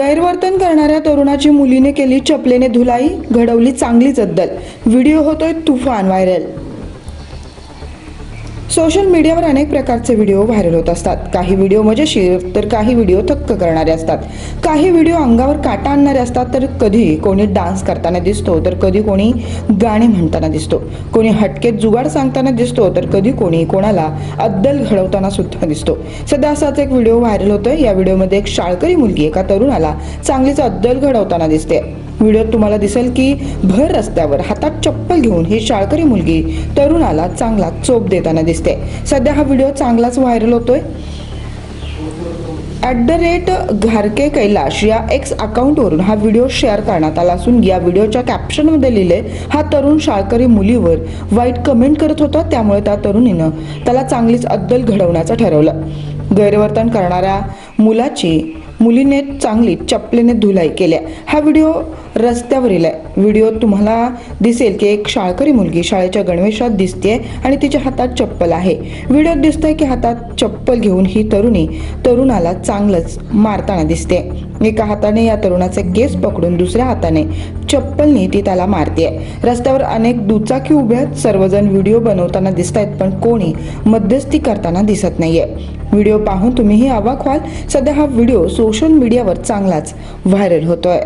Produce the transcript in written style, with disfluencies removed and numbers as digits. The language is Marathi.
गैरवर्तन करणाऱ्या तरुणाची मुलीने केली चपलेने धुलाई, घडवली चांगलीच अद्दल। व्हिडिओ होतोय तुफान व्हायरल। सोशल मीडियावर अनेक प्रकारचे व्हिडिओ व्हायरल होत असतात। काही व्हिडिओ मजेशीर तर काही व्हिडिओ थक्क करणारे असतात। काही व्हिडिओ अंगावर काटा आणणारे असतात तर कधी कोणी डान्स करताना दिसतो तर कधी कोणी गाणे म्हणताना दिसतो, कोणी हटकेत जुगाड सांगताना दिसतो तर कधी कोणी कोणाला अद्दल घडवताना सुद्धा दिसतो। सध्या असाच एक व्हिडिओ व्हायरल होतोय। या व्हिडिओमध्ये एक शाळकरी मुलगी एका तरुणाला चांगलीच अद्दल घडवताना दिसते। व्हिडिओत तुम्हाला दिसेल की भर रस्त्यावर हातात चप्पल घेऊन ही शाळकरी मुलगी तरुणाला चांगला चोप देताना दिसते। सध्या हा व्हिडिओ चांगलाच व्हायरल होतोय। @घारके कैलाश या एक्स अकाउंटवरून हा व्हिडिओ शेअर करण्यात आला असून या व्हिडिओच्या कॅप्शनमध्ये लिहिले, हा तरुण शाळकरी मुलीवर वाईट कमेंट करत होता, त्यामुळे त्या तरुणीनं त्याला चांगलीच अद्दल घडवण्याचं ठरवलं। गैरवर्तन करणाऱ्या मुलीने चांगली चपलेने धुलाई केल्या। हा व्हिडिओ रस्त्यावरील आहे। व्हिडिओत तुम्हाला दिसेल की एक शाळकरी मुलगी शाळेच्या गणवेशात दिसते आणि तिच्या हातात चप्पल आहे। व्हिडिओत दिसतंय की हातात चप्पल घेऊन ही तरुणी तरुणाला चांगलंच मारताना दिसते। एका हाताने या तरुणाचे केस पकडून दुसऱ्या हाताने चप्पलने ती त्याला मारते। रस्त्यावर अनेक दुचाकी उभ्या आहेत। सर्वजण व्हिडिओ बनवताना दिसत आहेत, पण कोणी मध्यस्थी करताना दिसत नाहीये। व्हिडिओ पाहून तुम्हीही अवाक व्हाल। सध्या हा व्हिडिओ सोशल मीडियावर चांगलाच व्हायरल होतोय।